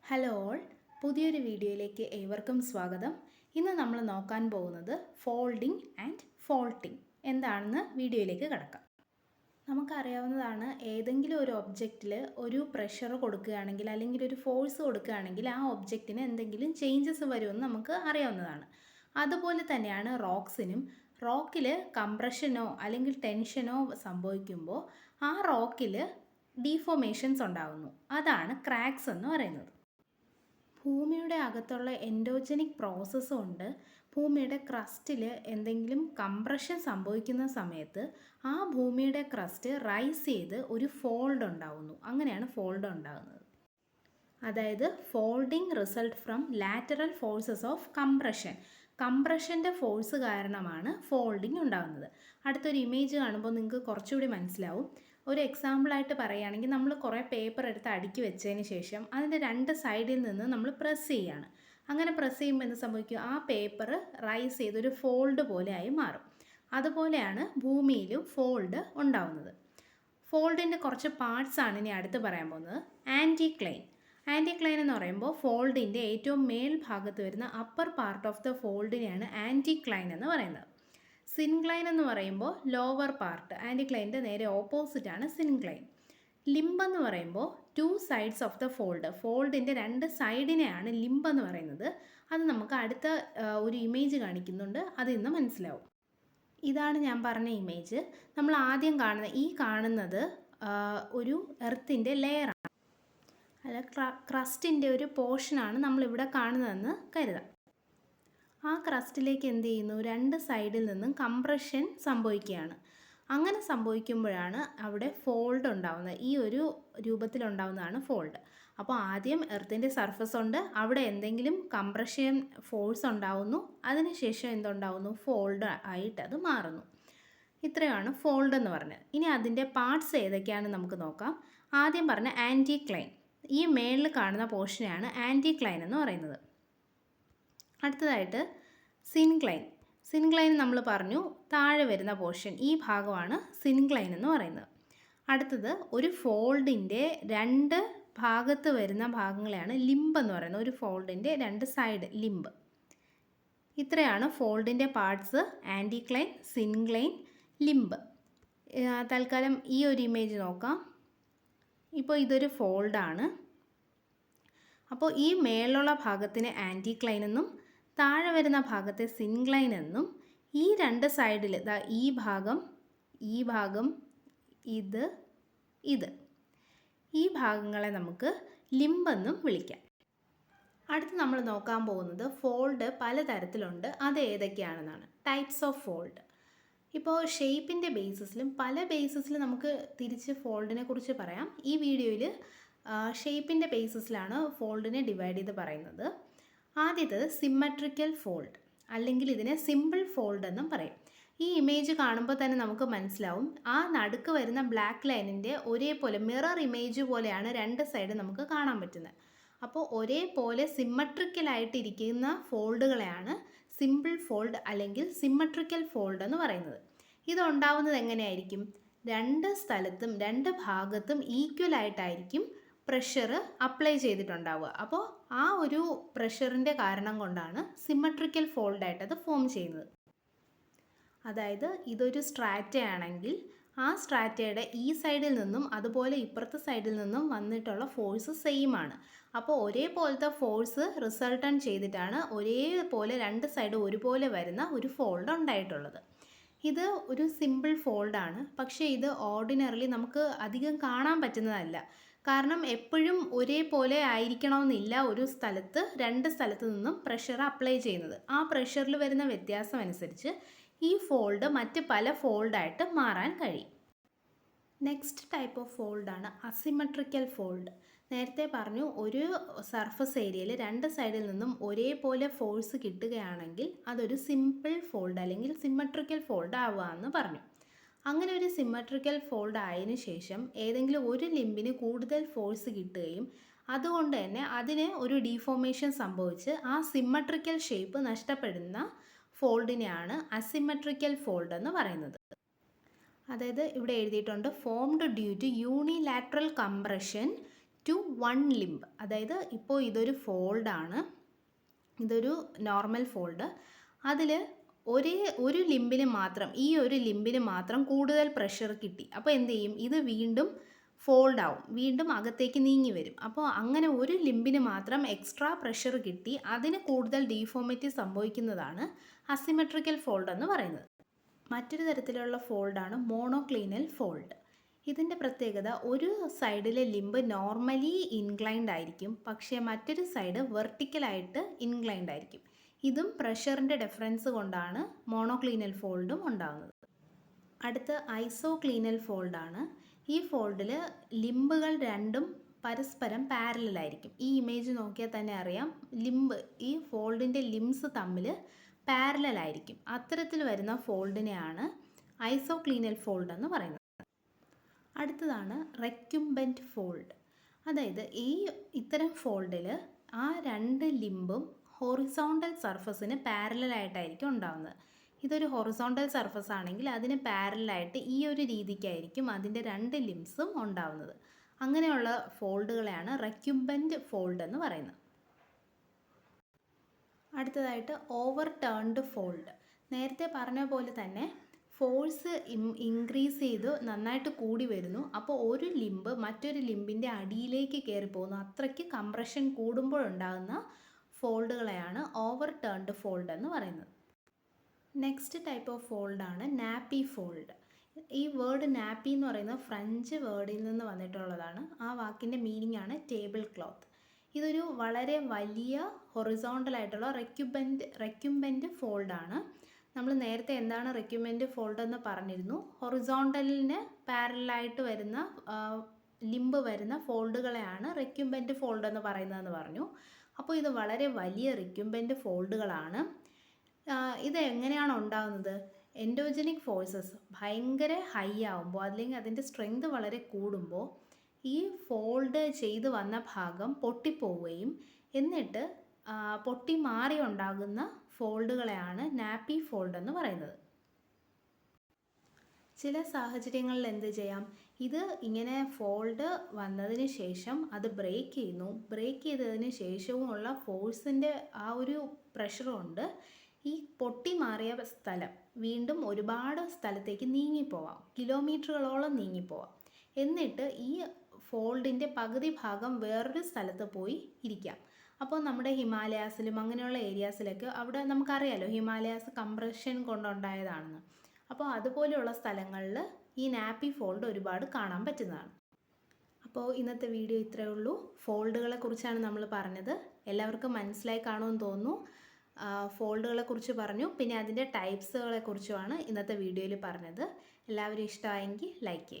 Hello all, പുതിയൊരു വീഡിയോയിലേക്ക് ഏവർക്കും സ്വാഗതം. ഇന്ന് നമ്മൾ നോക്കാൻ പോകുന്നത് ഫോൾഡിംഗ് ആൻഡ് ഫോൾട്ടിംഗ് എന്താണെന്ന് വീഡിയോയിലേക്ക് കടക്കാം. നമുക്കറിയാവുന്നതാണ്, ഏതെങ്കിലും ഒരു ഒബ്ജക്റ്റിൽ ഒരു പ്രഷർ കൊടുക്കുകയാണെങ്കിൽ അല്ലെങ്കിൽ ഒരു ഫോഴ്സ് കൊടുക്കുകയാണെങ്കിൽ ആ ഒബ്ജക്റ്റിന് എന്തെങ്കിലും ചേഞ്ചസ് വരുമെന്ന് നമുക്ക് അറിയാവുന്നതാണ്. അതുപോലെ തന്നെയാണ് റോക്സിനും. റോക്കിൽ കംപ്രഷനോ അല്ലെങ്കിൽ ടെൻഷനോ സംഭവിക്കുമ്പോൾ ആ റോക്കിൽ ഡീഫോമേഷൻസ് ഉണ്ടാകുന്നു. അതാണ് ക്രാക്സ് എന്ന് പറയുന്നത്. ഭൂമിയുടെ അകത്തുള്ള എൻഡോജനിക് പ്രോസസ്സ് കൊണ്ട് ഭൂമിയുടെ ക്രസ്റ്റിൽ എന്തെങ്കിലും കംപ്രഷൻ സംഭവിക്കുന്ന സമയത്ത് ആ ഭൂമിയുടെ ക്രസ്റ്റ് റൈസ് ചെയ്ത് ഒരു ഫോൾഡ് ഉണ്ടാകുന്നു. അങ്ങനെയാണ് ഫോൾഡ് ഉണ്ടാകുന്നത്. അതായത് folding result from lateral forces of compression. കംപ്രഷൻ്റെ ഫോഴ്സ് കാരണമാണ് ഫോൾഡിംഗ് ഉണ്ടാകുന്നത്. അടുത്തൊരു ഇമേജ് കാണുമ്പോൾ നിങ്ങൾക്ക് കുറച്ചുകൂടി മനസ്സിലാവും. ഒരു എക്സാമ്പിളായിട്ട് പറയുകയാണെങ്കിൽ, നമ്മൾ കുറേ പേപ്പർ എടുത്ത് അടുക്കി വെച്ചതിന് ശേഷം അതിൻ്റെ രണ്ട് സൈഡിൽ നിന്ന് നമ്മൾ പ്രസ് ചെയ്യുകയാണ്. അങ്ങനെ പ്രസ് ചെയ്യുമ്പോൾ എന്ത് സംഭവിക്കും? ആ പേപ്പർ റൈസ് ചെയ്തൊരു ഫോൾഡ് പോലെ ആയി മാറും. അതുപോലെയാണ് ഭൂമിയിലും ഫോൾഡ് ഉണ്ടാവുന്നത്. ഫോൾഡിൻ്റെ കുറച്ച് പാർട്സാണ് ഇനി അടുത്ത് പറയാൻ പോകുന്നത്. ആൻറ്റിക്ലൈൻ. ആൻറ്റിക്ലൈൻ എന്ന് പറയുമ്പോൾ ഫോൾഡിൻ്റെ ഏറ്റവും മേൽഭാഗത്ത് വരുന്ന അപ്പർ പാർട്ട് ഓഫ് ദ ഫോൾഡിനെയാണ് ആൻറ്റിക്ലൈൻ എന്ന് പറയുന്നത്. സിൻക്ലൈൻ എന്ന് പറയുമ്പോൾ ലോവർ പാർട്ട്. ആൻറ്റിക്ലൈൻ്റെ നേരെ ഓപ്പോസിറ്റാണ് സിൻക്ലൈൻ. ലിംബ് എന്ന് പറയുമ്പോൾ two sides of the fold. ഫോൾഡിൻ്റെ രണ്ട് സൈഡിനെയാണ് ലിംബ് എന്ന് പറയുന്നത്. അത് നമുക്ക് അടുത്ത ഒരു ഇമേജ് കാണിക്കുന്നുണ്ട്, അതിൽ നിന്ന് മനസ്സിലാവും. ഇതാണ് ഞാൻ പറഞ്ഞ ഇമേജ്. നമ്മൾ ആദ്യം കാണുന്നത് ഒരു എർത്തിൻ്റെ ലെയറാണ്, അല്ല ക്രസ്റ്റിൻ്റെ ഒരു പോർഷനാണ് നമ്മളിവിടെ കാണുന്നതെന്ന് കരുതാം. ആ ക്രസ്റ്റിലേക്ക് എന്ത് ചെയ്യുന്നു? രണ്ട് സൈഡിൽ നിന്നും കംപ്രഷൻ സംഭവിക്കുകയാണ്. അങ്ങനെ സംഭവിക്കുമ്പോഴാണ് അവിടെ ഫോൾഡ് ഉണ്ടാവുന്നത്. ഈ ഒരു രൂപത്തിലുണ്ടാവുന്നതാണ് ഫോൾഡ്. അപ്പോൾ ആദ്യം എർത്തിൻ്റെ സർഫസ് ഉണ്ട്, അവിടെ എന്തെങ്കിലും കംപ്രഷൻ ഫോഴ്സ് ഉണ്ടാവുന്നു, അതിനുശേഷം എന്തുണ്ടാവുന്നു? ഫോൾഡ് ആയിട്ട് അത് മാറുന്നു. ഇത്രയാണ് ഫോൾഡ് എന്ന് പറഞ്ഞത്. ഇനി അതിൻ്റെ പാർട്സ് ഏതൊക്കെയാണെന്ന് നമുക്ക് നോക്കാം. ആദ്യം പറഞ്ഞ ആൻറ്റിക്ലൈൻ. ഈ മേളിൽ കാണുന്ന പോർഷനെയാണ് ആൻറ്റിക്ലൈൻ എന്ന് പറയുന്നത്. അടുത്തതായിട്ട് സിൻക്ലൈൻ. സിൻക്ലൈൻ നമ്മൾ പറഞ്ഞു, താഴെ വരുന്ന പോർഷൻ, ഈ ഭാഗമാണ് സിൻക്ലൈൻ എന്ന് പറയുന്നത്. അടുത്തത് ഒരു ഫോൾഡിൻ്റെ രണ്ട് ഭാഗത്ത് വരുന്ന ഭാഗങ്ങളെയാണ് ലിംബ് എന്ന് പറയുന്നത്. ഒരു ഫോൾഡിൻ്റെ രണ്ട് സൈഡ്, ലിംബ്. ഇത്രയാണ് ഫോൾഡിൻ്റെ പാർട്സ്: ആൻറ്റിക്ലൈൻ, സിൻക്ലൈൻ, ലിംബ്. തൽക്കാലം ഈ ഒരു ഇമേജ് നോക്കാം. ഇപ്പോൾ ഇതൊരു ഫോൾഡാണ്. അപ്പോൾ ഈ മേലുള്ള ഭാഗത്തിന് ആൻറ്റിക്ലൈൻ എന്നും താഴെ വരുന്ന ഭാഗത്തെ സിൻക്ലൈൻ എന്നും, ഈ രണ്ട് സൈഡിൽ ഈ ഭാഗം, ഇത് ഈ ഭാഗങ്ങളെ നമുക്ക് ലിംബ് എന്നും വിളിക്കാം. അടുത്ത് നമ്മൾ നോക്കാൻ പോകുന്നത് ഫോൾഡ് പലതരത്തിലുണ്ട്, അത് ഏതൊക്കെയാണെന്നാണ്. Types of fold. ഇപ്പോൾ ഷേപ്പിൻ്റെ ബേസിസിലും പല ബേസിസിലും നമുക്ക് തിരിച്ച് ഫോൾഡിനെ കുറിച്ച് പറയാം. ഈ വീഡിയോയിൽ ഷേപ്പിൻ്റെ ബേസിസിലാണ് ഫോൾഡിനെ ഡിവൈഡ് ചെയ്ത് പറയുന്നത്. ആദ്യത്തേത് സിമ്മട്രിക്കൽ ഫോൾഡ്, അല്ലെങ്കിൽ ഇതിനെ സിമ്പിൾ ഫോൾഡ് എന്നും പറയും. ഈ ഇമേജ് കാണുമ്പോൾ തന്നെ നമുക്ക് മനസ്സിലാവും, ആ നടുക്ക് വരുന്ന ബ്ലാക്ക് ലൈനിൻ്റെ ഒരേപോലെ മിറർ ഇമേജ് പോലെയാണ് രണ്ട് സൈഡ് നമുക്ക് കാണാൻ പറ്റുന്നത്. അപ്പോൾ ഒരേപോലെ സിമ്മട്രിക്കലായിട്ടിരിക്കുന്ന ഫോൾഡുകളെയാണ് സിമ്പിൾ ഫോൾഡ് അല്ലെങ്കിൽ സിമ്മട്രിക്കൽ ഫോൾഡ് എന്ന് പറയുന്നത്. ഇതുണ്ടാവുന്നത് എങ്ങനെയായിരിക്കും? രണ്ട് സ്ഥലത്തും രണ്ട് ഭാഗത്തും ഈക്വലായിട്ടായിരിക്കും പ്രഷർ അപ്ലൈ ചെയ്തിട്ടുണ്ടാവുക. അപ്പോൾ ആ ഒരു പ്രഷറിൻ്റെ കാരണം കൊണ്ടാണ് സിമ്മട്രിക്കൽ ഫോൾഡായിട്ട് അത് ഫോം ചെയ്യുന്നത്. അതായത് ഇതൊരു സ്ട്രാറ്റയാണെങ്കിൽ ആ സ്ട്രാറ്റയുടെ ഈ സൈഡിൽ നിന്നും അതുപോലെ ഇപ്പുറത്തെ സൈഡിൽ നിന്നും വന്നിട്ടുള്ള ഫോഴ്സ് സെയിം ആണ്. അപ്പോൾ ഒരേപോലത്തെ ഫോഴ്സ് റിസൾട്ടൺ ചെയ്തിട്ടാണ് ഒരേപോലെ രണ്ട് സൈഡ് ഒരുപോലെ വരുന്ന ഒരു ഫോൾഡ് ഉണ്ടായിട്ടുള്ളത്. ഇത് ഒരു സിമ്പിൾ ഫോൾഡാണ്. പക്ഷേ ഇത് ഓർഡിനറിലി നമുക്ക് അധികം കാണാൻ പറ്റുന്നതല്ല. കാരണം എപ്പോഴും ഒരേപോലെ ആയിരിക്കണമെന്നില്ല ഒരു സ്ഥലത്ത് രണ്ട് സ്ഥലത്ത് നിന്നും പ്രഷർ അപ്ലൈ ചെയ്യുന്നത്. ആ പ്രഷറിൽ വരുന്ന വ്യത്യാസം അനുസരിച്ച് ഈ ഫോൾഡ് മറ്റ് പല ഫോൾഡായിട്ട് മാറാൻ കഴിയും. നെക്സ്റ്റ് ടൈപ്പ് ഓഫ് ഫോൾഡാണ് അസിമെട്രിക്കൽ ഫോൾഡ്. നേരത്തെ പറഞ്ഞു, ഒരു സർഫസ് ഏരിയയിൽ രണ്ട് സൈഡിൽ നിന്നും ഒരേപോലെ ഫോഴ്സ് കിട്ടുകയാണെങ്കിൽ അതൊരു സിമ്പിൾ ഫോൾഡ് അല്ലെങ്കിൽ സിമ്മട്രിക്കൽ ഫോൾഡ് ആവുകയെന്ന് പറഞ്ഞു. അങ്ങനെ ഒരു സിമ്മട്രിക്കൽ ഫോൾഡ് ആയതിനു ശേഷം ഏതെങ്കിലും ഒരു ലിംബിന് കൂടുതൽ ഫോഴ്സ് കിട്ടുകയും അതുകൊണ്ട് തന്നെ അതിന് ഒരു ഡീഫോമേഷൻ സംഭവിച്ച് ആ സിമ്മട്രിക്കൽ ഷേപ്പ് നഷ്ടപ്പെടുന്ന ഫോൾഡിനെയാണ് അസിമെട്രിക്കൽ ഫോൾഡ് എന്ന് പറയുന്നത്. അതായത് ഇവിടെ എഴുതിയിട്ടുണ്ട്, formed due to unilateral compression to one limb. അതായത് ഇപ്പോൾ ഇതൊരു ഫോൾഡാണ്, ഇതൊരു നോർമൽ ഫോൾഡ്. അതിൽ ഒരു ലിംബിൽ മാത്രം, ഈ ഒരു ലിംബിൽ മാത്രം കൂടുതൽ പ്രഷർ കിട്ടി. അപ്പോൾ എന്ത് ചെയ്യും, ഇത് വീണ്ടും ഫോൾഡ് ആവും, വീണ്ടും അകത്തേക്ക് നീങ്ങി വരും. അപ്പോൾ അങ്ങനെ ഒരു ലിംബിന് മാത്രം എക്സ്ട്രാ പ്രഷർ കിട്ടി അതിന് കൂടുതൽ ഡീഫോമിറ്റി സംഭവിക്കുന്നതാണ് അസിമെട്രിക്കൽ ഫോൾഡ് എന്ന് പറയുന്നത്. മറ്റൊരു തരത്തിലുള്ള ഫോൾഡാണ് മോണോക്ലീനൽ ഫോൾഡ്. ഇതിൻ്റെ പ്രത്യേകത, ഒരു സൈഡിലെ ലിംബ് നോർമലി ഇൻക്ലൈൻഡ് ആയിരിക്കും, പക്ഷേ മറ്റൊരു സൈഡ് വെർട്ടിക്കലായിട്ട് ഇൻക്ലൈൻഡ് ആയിരിക്കും. ഇതും പ്രഷറിൻ്റെ ഡിഫറൻസ് കൊണ്ടാണ് മോണോക്ലീനൽ ഫോൾഡും ഉണ്ടാകുന്നത്. അടുത്ത് ഐസോക്ലീനൽ ഫോൾഡാണ്. ഈ ഫോൾഡിൽ ലിംബുകൾ രണ്ടും പരസ്പരം പാരലലായിരിക്കും. ഈ ഇമേജ് നോക്കിയാൽ തന്നെ അറിയാം, ഈ ഫോൾഡിൻ്റെ ലിംബ്സ് തമ്മിൽ പാരലലായിരിക്കും. അത്തരത്തിൽ വരുന്ന ഫോൾഡിനെയാണ് ഐസോക്ലീനൽ ഫോൾഡ് എന്ന് പറയുന്നത്. അടുത്തതാണ് റെക്യുംബൻറ്റ് ഫോൾഡ്. അതായത് ഇത്തരം ഫോൾഡിൽ ആ രണ്ട് ലിംബും ഹൊറിസോണ്ടൽ സർഫസിന് പാരലലായിട്ടായിരിക്കും ഉണ്ടാകുന്നത്. ഇതൊരു ഹൊറിസോണ്ടൽ സർഫസ് ആണെങ്കിൽ അതിന് പാരലലായിട്ട് ഈ ഒരു രീതിക്കായിരിക്കും അതിൻ്റെ രണ്ട് ലിംബ്സും ഉണ്ടാവുന്നത്. അങ്ങനെയുള്ള ഫോൾഡുകളെയാണ് റെക്യുംബൻറ്റ് ഫോൾഡ് എന്ന് പറയുന്നത്. അടുത്തതായിട്ട് ഓവർ ടേൺഡ് ഫോൾഡ്. നേരത്തെ പറഞ്ഞ പോലെ തന്നെ ഫോഴ്സ് ഇൻക്രീസ് ചെയ്ത് നന്നായിട്ട് കൂടി വരുന്നു. അപ്പോൾ ഒരു ലിംബ് മറ്റൊരു ലിംബിൻ്റെ അടിയിലേക്ക് കയറി പോകുന്നു. അത്രയ്ക്ക് കംപ്രഷൻ കൂടുമ്പോഴുണ്ടാകുന്ന ഫോൾഡുകളെയാണ് ഓവർ ടേൺഡ് ഫോൾഡ് എന്ന് പറയുന്നത്. നെക്സ്റ്റ് ടൈപ്പ് ഓഫ് ഫോൾഡാണ് നാപ്പി ഫോൾഡ്. ഈ വേർഡ് നാപ്പി എന്ന് പറയുന്നത് ഫ്രഞ്ച് വേർഡിൽ നിന്ന് വന്നിട്ടുള്ളതാണ്. ആ വാക്കിൻ്റെ മീനിങ് ആണ് ടേബിൾ ക്ലോത്ത്. ഇതൊരു വളരെ വലിയ ഹൊറിസോണ്ടലായിട്ടുള്ള റെക്യുംബൻറ്റ് ഫോൾഡാണ്. നമ്മൾ നേരത്തെ എന്താണ് റെക്യുംബൻറ്റ് ഫോൾഡ് എന്ന് പറഞ്ഞിരുന്നു. ഹൊറിസോണ്ടലിന് പാരലായിട്ട് വരുന്ന ലിംബ് വരുന്ന ഫോൾഡുകളെയാണ് റെക്യുംബൻറ്റ് ഫോൾഡ് എന്ന് പറയുന്നതെന്ന് പറഞ്ഞു. അപ്പോൾ ഇത് വളരെ വലിയ റെക്യുംബൻറ്റ് ഫോൾഡുകളാണ്. ഇത് എങ്ങനെയാണ് ഉണ്ടാകുന്നത്? എൻഡോജനിക് ഫോഴ്സസ് ഭയങ്കര ഹൈ ആവുമ്പോൾ, അല്ലെങ്കിൽ അതിൻ്റെ സ്ട്രെങ്ത് വളരെ കൂടുമ്പോൾ ഈ ഫോൾഡ് ചെയ്ത് വന്ന ഭാഗം പൊട്ടിപ്പോവുകയും എന്നിട്ട് പൊട്ടി മാറി ഉണ്ടാകുന്ന ഫോൾഡുകളെയാണ് നാപ്പി ഫോൾഡ് എന്ന് പറയുന്നത്. ചില സാഹചര്യങ്ങളിൽ എന്ത് ചെയ്യാം, ഇത് ഇങ്ങനെ ഫോൾഡ് വന്നതിന് ശേഷം അത് ബ്രേക്ക് ചെയ്യുന്നു. ബ്രേക്ക് ചെയ്തതിന് ശേഷവുമുള്ള ഫോഴ്സിൻ്റെ ആ ഒരു പ്രഷർ കൊണ്ട് ഈ പൊട്ടി മാറിയ സ്ഥലം വീണ്ടും ഒരുപാട് സ്ഥലത്തേക്ക് നീങ്ങിപ്പോവാം, കിലോമീറ്ററുകളോളം നീങ്ങിപ്പോവാം. എന്നിട്ട് ഈ ഫോൾഡിൻ്റെ പകുതി ഭാഗം വേറൊരു സ്ഥലത്ത് പോയി ഇരിക്കാം. അപ്പോൾ നമ്മുടെ ഹിമാലയാസിലും അങ്ങനെയുള്ള ഏരിയാസിലൊക്കെ, അവിടെ നമുക്കറിയാലോ ഹിമാലയാസ് കംപ്രഷൻ കൊണ്ടുണ്ടായതാണെന്ന്. അപ്പോൾ അതുപോലെയുള്ള സ്ഥലങ്ങളിൽ ഈ നാപ്പി ഫോൾഡ് ഒരുപാട് കാണാൻ പറ്റുന്നതാണ്. അപ്പോൾ ഇന്നത്തെ വീഡിയോ ഇത്രയേ ഉള്ളൂ. ഫോൾഡുകളെ കുറിച്ചാണ് നമ്മൾ പറഞ്ഞത്. എല്ലാവർക്കും മനസ്സിലായി കാണുമെന്ന് തോന്നുന്നു. ഫോൾഡുകളെ കുറിച്ച് പറഞ്ഞു, പിന്നെ അതിൻ്റെ ടൈപ്സുകളെ കുറിച്ചുമാണ് ഇന്നത്തെ വീഡിയോയിൽ പറഞ്ഞത്. എല്ലാവരും ഇഷ്ടമായെങ്കിൽ ലൈക്ക് ചെയ്യുക.